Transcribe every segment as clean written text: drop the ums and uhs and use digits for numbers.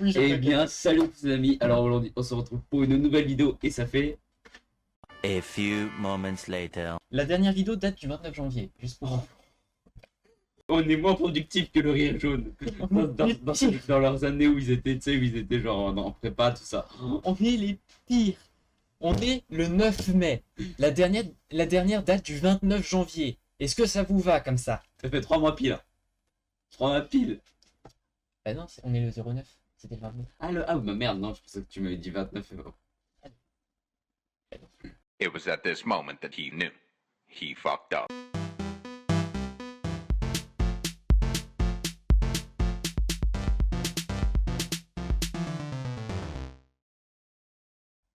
Oui, Eh bien, salut les amis. Alors aujourd'hui, on se retrouve pour une nouvelle vidéo et ça fait... A few moments later. La dernière vidéo date du 29 janvier, juste pour... On est moins productif que le rire jaune. Dans leurs années où ils étaient, tu sais, où ils étaient genre en prépa, tout ça. On est les pires. On est le 9 mai. La dernière date du 29 janvier. Est-ce que ça vous va comme ça? Ça fait 3 mois pile. 3 mois pile. Bah non, on est le 09. C'était le 29. Ah bah merde, non, je pensais que tu m'avais dit 29 février. It was at this moment that he knew. He fucked up.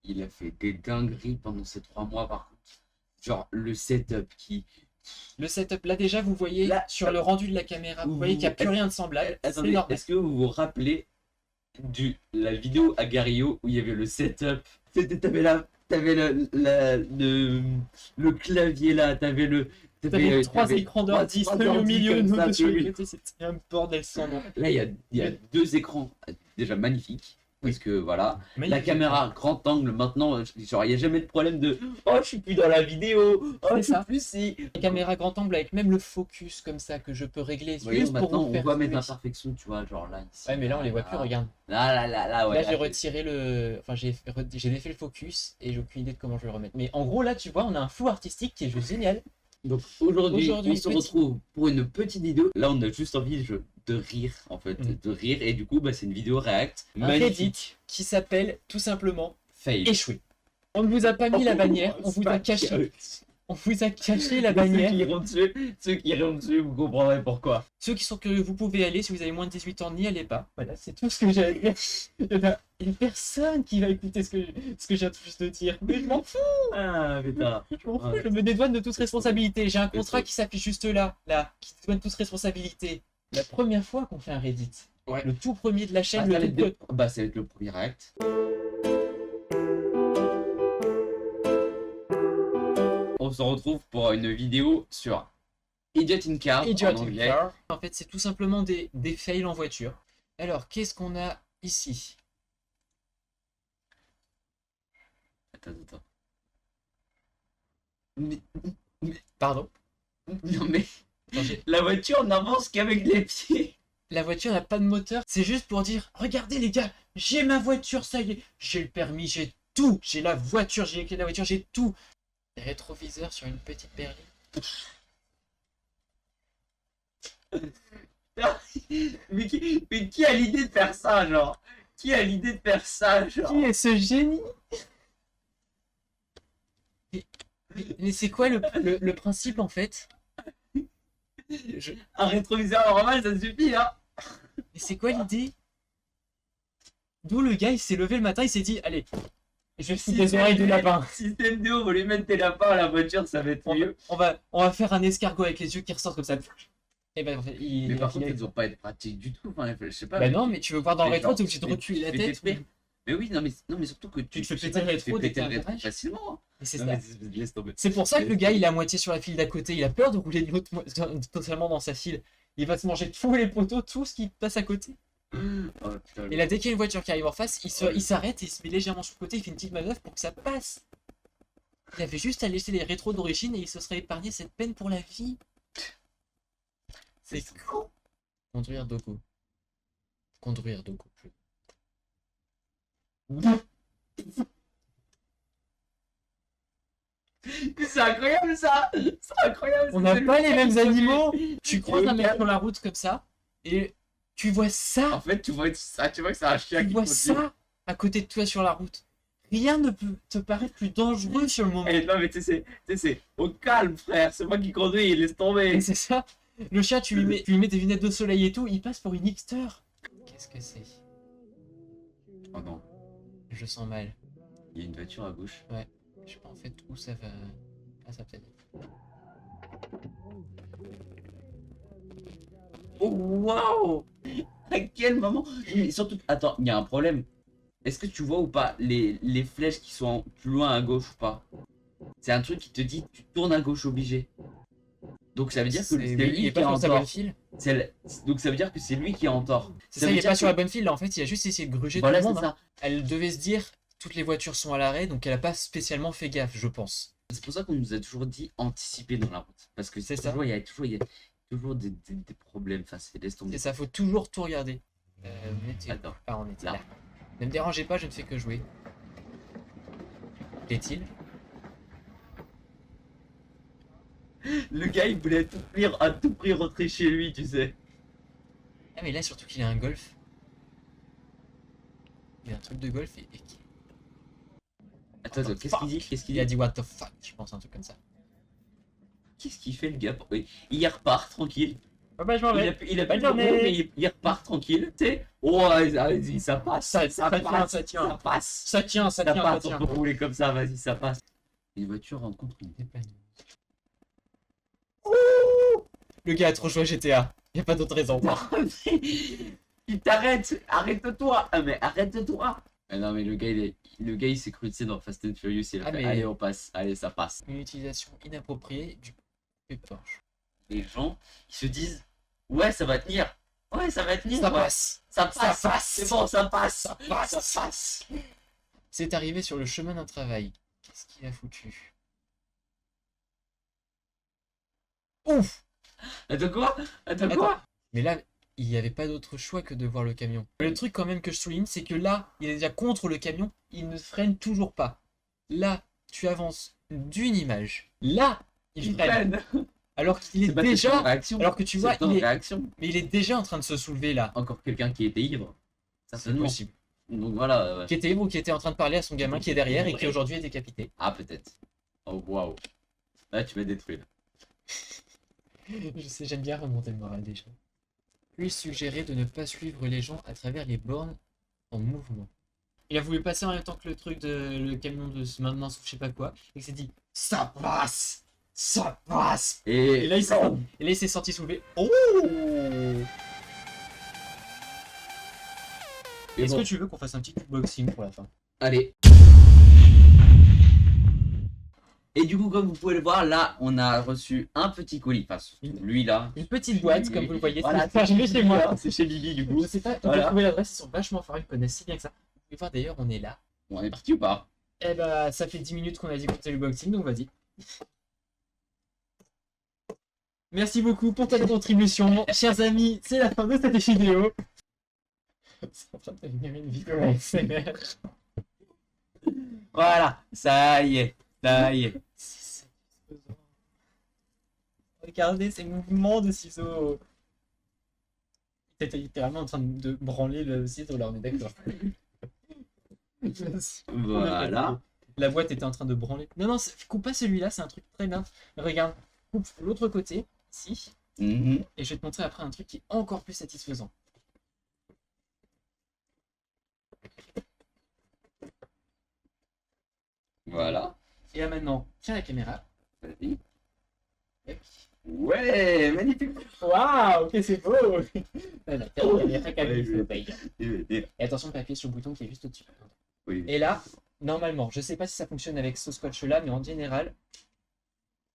Il a fait des dingueries pendant ces 3 mois par contre. Genre le setup qui... Le setup, là déjà, vous voyez Là, sur le rendu de la caméra, vous voyez qu'il n'y a plus rien de semblable. C'est Attendez, normal. est-ce que vous vous rappelez la vidéo à Gario où il y avait le setup? T'avais le clavier là, T'avais trois écrans d'ordi, trois celui au ordi milieu, comme nous ça, de sur les oui. côtés, c'était un bordel sans nom. Là, il y a 2 écrans déjà magnifiques. Parce que voilà, la Magnifique. caméra grand angle maintenant, genre il n'y a jamais de problème de oh je suis plus dans la vidéo, oh C'est je suis ça. plus si. La caméra grand angle avec même le focus comme ça que je peux régler Voyons, juste pour maintenant vous on faire va mettre jouer. l'imperfection, tu vois, genre là ici. Ouais mais là on les voit plus, regarde. Là, ouais. Là j'ai retiré le... Enfin j'ai défait le focus et j'ai aucune idée de comment je vais le remettre. Mais en gros là tu vois on a un flou artistique qui est juste génial. Donc aujourd'hui, on se petit. retrouve pour une petite vidéo. Là, on a juste envie de rire, en fait, de rire. Et du coup, bah, c'est une vidéo React Un Reddit qui s'appelle tout simplement Fail. échoué. On ne vous a pas mis la bannière, on vous a caché. On vous a caché la bannière. Ceux qui iront dessus, vous comprendrez pourquoi. Ceux qui sont curieux, vous pouvez aller. Si vous avez moins de 18 ans, n'y allez pas. Voilà, c'est tout ce que j'ai à dire. Il y a personne qui va écouter ce que j'ai à juste de dire. Mais je m'en fous, Ah, putain. je m'en fous. Ouais. Je me dédouane de toute responsabilité. J'ai un contrat qui s'affiche juste là, qui dédouane toute responsabilité. La première fois qu'on fait un Reddit. Ouais. Le tout premier de la chaîne, Ça va le être tout bah, ça va être le premier React. On se retrouve pour une vidéo sur Idiot in Car Idiot en in anglais. Car. En fait, c'est tout simplement des fails en voiture. Alors, qu'est-ce qu'on a ici? Attends. Pardon? Non mais, Attendez. la voiture n'avance qu'avec les pieds. La voiture n'a pas de moteur. C'est juste pour dire, regardez les gars, j'ai ma voiture, ça y est. J'ai le permis, j'ai tout. J'ai la voiture, j'ai les clés de la voiture, j'ai tout. Rétroviseur sur une petite berline. Mais qui a l'idée de faire ça, genre? Qui a l'idée de faire ça, genre? Qui est ce génie? Mais c'est quoi le principe en fait? Un rétroviseur normal, ça suffit, hein? Mais c'est quoi l'idée? D'où le gars il s'est levé le matin, il s'est dit, allez, je vais foutre les oreilles du lapin. Système de haut, vous lui mettre tes lapins à la voiture, ça va être mieux. On va faire un escargot avec les yeux qui ressortent comme ça. Et ben en fait, Mais par contre, elles ont pas été pratiques du tout. Enfin, je sais pas. Bah non, mais tu veux voir dans le Mais rétro, genre, t'es obligé de reculer la tête. Mais oui, non, mais surtout que Tu te fais sais péter pas, le tu te fais rétro dès péter que le t'as un rétro virage. facilement. Hein. Et c'est Non, ça. mais laisse tomber. C'est pour ça que le gars il est à moitié sur la file d'à côté, il a peur de rouler totalement dans sa file. Il va se manger tous les poteaux, tout ce qui passe à côté. Oh, putain, Et là, dès qu'il y a une voiture qui arrive en face, il s'arrête et il se met légèrement sur le côté, il fait une petite manœuvre pour que ça passe. Il avait juste à laisser les rétros d'origine et il se serait épargné cette peine pour la vie. C'est con. Conduire Dogo. Conduire Dogo. c'est incroyable ça! C'est incroyable! On c'est n'a le pas mec les mêmes qui animaux. conduit. Tu croises un mec sur la route comme ça et tu vois En ça. fait, tu vois que c'est un chien Tu qui vois conduit. ça à côté de toi sur la route. Rien ne peut te paraître plus dangereux sur le moment. Eh, non, mais tu sais, c'est au calme, frère. C'est moi qui conduis, il laisse tomber. Et c'est ça. Le chat, tu lui mets des lunettes de soleil et tout, il passe pour une hipster. Qu'est-ce que c'est? Oh non, Je sens mal. il y a une voiture à gauche. Je sais pas en fait où ça va. Ah, ça peut-être. Oh waouh! À quel moment? Mais surtout, attends, il y a un problème. Est-ce que tu vois ou pas les flèches qui sont plus loin à gauche ou pas? C'est un truc qui te dit tu tournes à gauche obligé. Donc ça veut dire que c'est Il lui est qui pas est sur sa bonne encore. file. Donc ça veut dire que c'est lui qui est en tort. C'est ça, veut il est dire pas sur que- la bonne file là, en fait, il a juste essayé de gruger Voilà, tout le c'est monde. Hein. ça. Elle devait se dire, toutes les voitures sont à l'arrêt, donc elle a pas spécialement fait gaffe, je pense. C'est pour ça qu'on nous a toujours dit anticiper dans la route. Parce que C'est ça. il y a toujours des problèmes. Enfin, c'est laisse tomber. C'est ça, faut toujours tout regarder. On était où? Attends. Ah, on était Là. là. Ne me dérangez pas, je ne fais que jouer. Est-il? Le gars, il voulait à tout prix rentrer chez lui, tu sais. Ah, mais là, surtout qu'il a un golf. Il a un truc de golf et Attends, What the qu'est-ce qu'il dit? fuck Qu'est-ce qu'il il a dit? dit what the fuck, je pense, un truc comme ça. Qu'est-ce qu'il fait, le gars? Oui, il repart tranquille. Ah bah, je m'en Il a Bonne plus de journée. roue, mais il repart tranquille, tu sais. Oh, vas-y, ça passe. Ça tient, passe, ça tient. Ça passe. Ça tient, ça Ça tient, ça passe, tient. on peut rouler comme ça, vas-y, ça passe. Une voiture rencontre une. Le gars a trop joué à GTA. Y a pas d'autre raison. Il t'arrête, arrête-toi. Ah mais arrête-toi. Ah non mais le gars il s'est cru, tu sais, dans Fast and Furious, il a Ah, fait, mais- allez on passe, allez ça passe. Une utilisation inappropriée du Porsche. Les gens ils se disent ouais ça va tenir, ouais ça va tenir, Ça ouais. passe. ça passe, passe. c'est bon ça passe, Ça passe. ça passe. C'est arrivé sur le chemin d'un travail. Qu'est-ce qu'il a foutu? Ouf! Attends quoi? Attends Attends. quoi? Mais là, il n'y avait pas d'autre choix que de voir le camion. Le truc quand même que je souligne, c'est que là, il est déjà contre le camion, il ne freine toujours pas. Là, tu avances d'une image. Là, il freine. Alors qu'il est C'est pas cette déjà... réaction. Alors que tu C'est vois, en il est... réaction. Mais il est déjà en train de se soulever là. Encore quelqu'un qui était ivre. C'est Certainement. possible. Donc voilà. Qui était ou qui était en train de parler à son gamin qui est derrière et qui aujourd'hui est décapité. Ah peut-être. Oh waouh. Là tu m'as détruit. Là. Je sais, j'aime bien remonter le moral des gens. Puis suggérer de ne pas suivre les gens à travers les bornes en mouvement. Il a voulu passer en même temps que le truc de le camion de maintenance ou je sais pas quoi, et il s'est dit ça passe, ça passe. Et là il s'est senti soulever. Oh. Et Est-ce bon, que tu veux qu'on fasse un petit unboxing pour la fin? allez. Et du coup, comme vous pouvez le voir, là, on a reçu un petit colis. Enfin, lui là. Une petite boîte, comme vous le voyez, Voilà, c'est arrivé chez moi. C'est chez Bibi du coup. Je sais pas, on Voilà. peut trouver l'adresse, ils sont vachement forts, ils connaissent si bien que ça. Vous pouvez voir d'ailleurs, on est là. Bon, on est parti ou pas? Eh bah, ça fait 10 minutes qu'on a dit qu'on faisait le boxing, donc vas-y. Merci beaucoup pour ta contribution. Chers amis, c'est la fin de cette vidéo. C'est en train de devenir une vidéo ASMR. Voilà, ça y est. Ça y est. C'est satisfaisant. Regardez ces mouvements de ciseaux. T'étais littéralement en train de branler le ciseau là, on est d'accord. Voilà. La boîte était en train de branler. Non, non, coupe pas celui-là, c'est un truc très bien. Regarde, coupe l'autre côté, ici, Mhm. et je vais te montrer après un truc qui est encore plus satisfaisant. Voilà. Et là maintenant, tiens la caméra. Vas-y. Hop. Ouais, magnifique. Waouh, que c'est beau. Voilà, tiens la caméra comme Ouais, il je- faut, paye. Et- Et attention de appuyer sur le bouton qui est juste au-dessus. Oui. Et là, normalement, je sais pas si ça fonctionne avec ce scotch là, mais en général,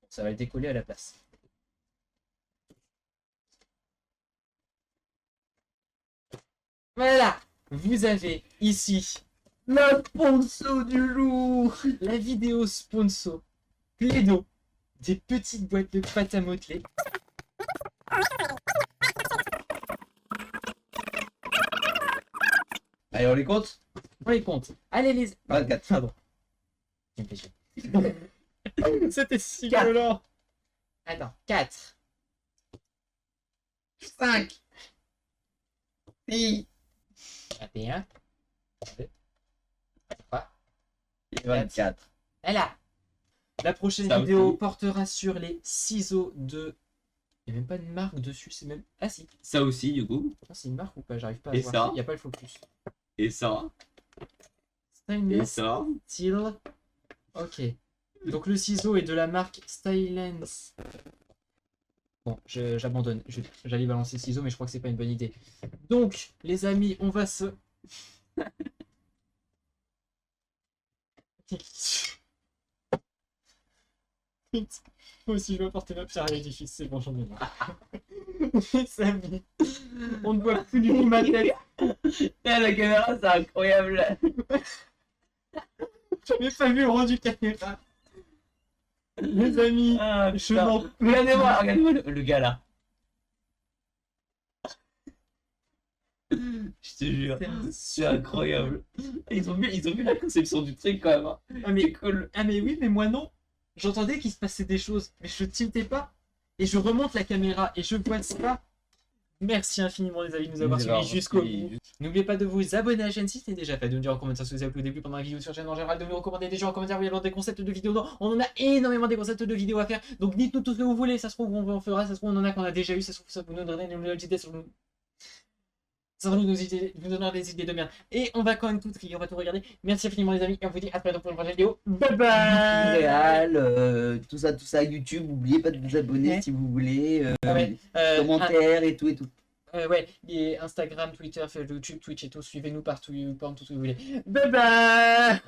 ça va le décoller à la place. Voilà, vous avez ici La sponsor du jour. la vidéo sponsor Plaido des petites boîtes de pâte à modeler. Allez, on les compte. On les compte. Allez les... 24. Pardon. Il me fait chier. C'était si Quatre. violent. Attends, 4, 5. 6. 21, 2, 3. Et 24. Voilà. La prochaine Ça vidéo aussi. portera sur les ciseaux de... Il n'y a même pas de marque dessus, c'est même... Ah si, Ça aussi, du coup. non, c'est une marque ou pas? J'arrive pas à Et voir. ça Il n'y a pas le focus. Et ça. Et Stainless ça. Steel. Ok. Donc le ciseau est de la marque Stylens. Bon, j'abandonne. J'allais balancer le ciseau, mais je crois que c'est pas une bonne idée. Donc, les amis, on va se... Moi aussi, je vais porter ma pierre à l'édifice, c'est bon, j'en ai marre. Mes amis, on ne voit plus du tout ma tête. La caméra, c'est incroyable. J'avais pas vu le rendu caméra. Mes amis, Ah, je putain. n'en peux Regardez-moi le gars là. Je te jure, c'est incroyable. Ils ont vu la conception du truc quand même. Hein. Ah mais, C'est cool. ah mais oui, mais moi non. J'entendais qu'il se passait des choses, mais je tiltais pas. Et je remonte la caméra et je vois ça. Merci infiniment les amis de nous avoir suivis jusqu'au bout. N'oubliez pas de vous abonner à la chaîne si ce n'est déjà fait, de nous dire en commentaire ce que vous avez plu au début pendant la vidéo sur la chaîne en général, de nous recommander des gens en commentaire, vous avez des concepts de vidéos. On en a énormément des concepts de vidéos à faire, donc dites-nous tout ce que vous voulez, ça se trouve on en fera, ça se trouve on en a qu'on a déjà eu, ça se trouve ça vous nous donnerez des nouvelles idées sur nous. Ça va nous donner des idées de merde. Et on va quand même tout trier, on va tout regarder. Merci infiniment les amis, et on vous dit à très bientôt pour une prochaine vidéo. Bye bye. Réal, tout ça, YouTube, n'oubliez pas de vous abonner Ouais. si vous voulez, Ouais, commentaires et tout. ouais, et Instagram, Twitter, YouTube, Twitch et tout, suivez-nous partout, tout ce que vous voulez. Bye bye.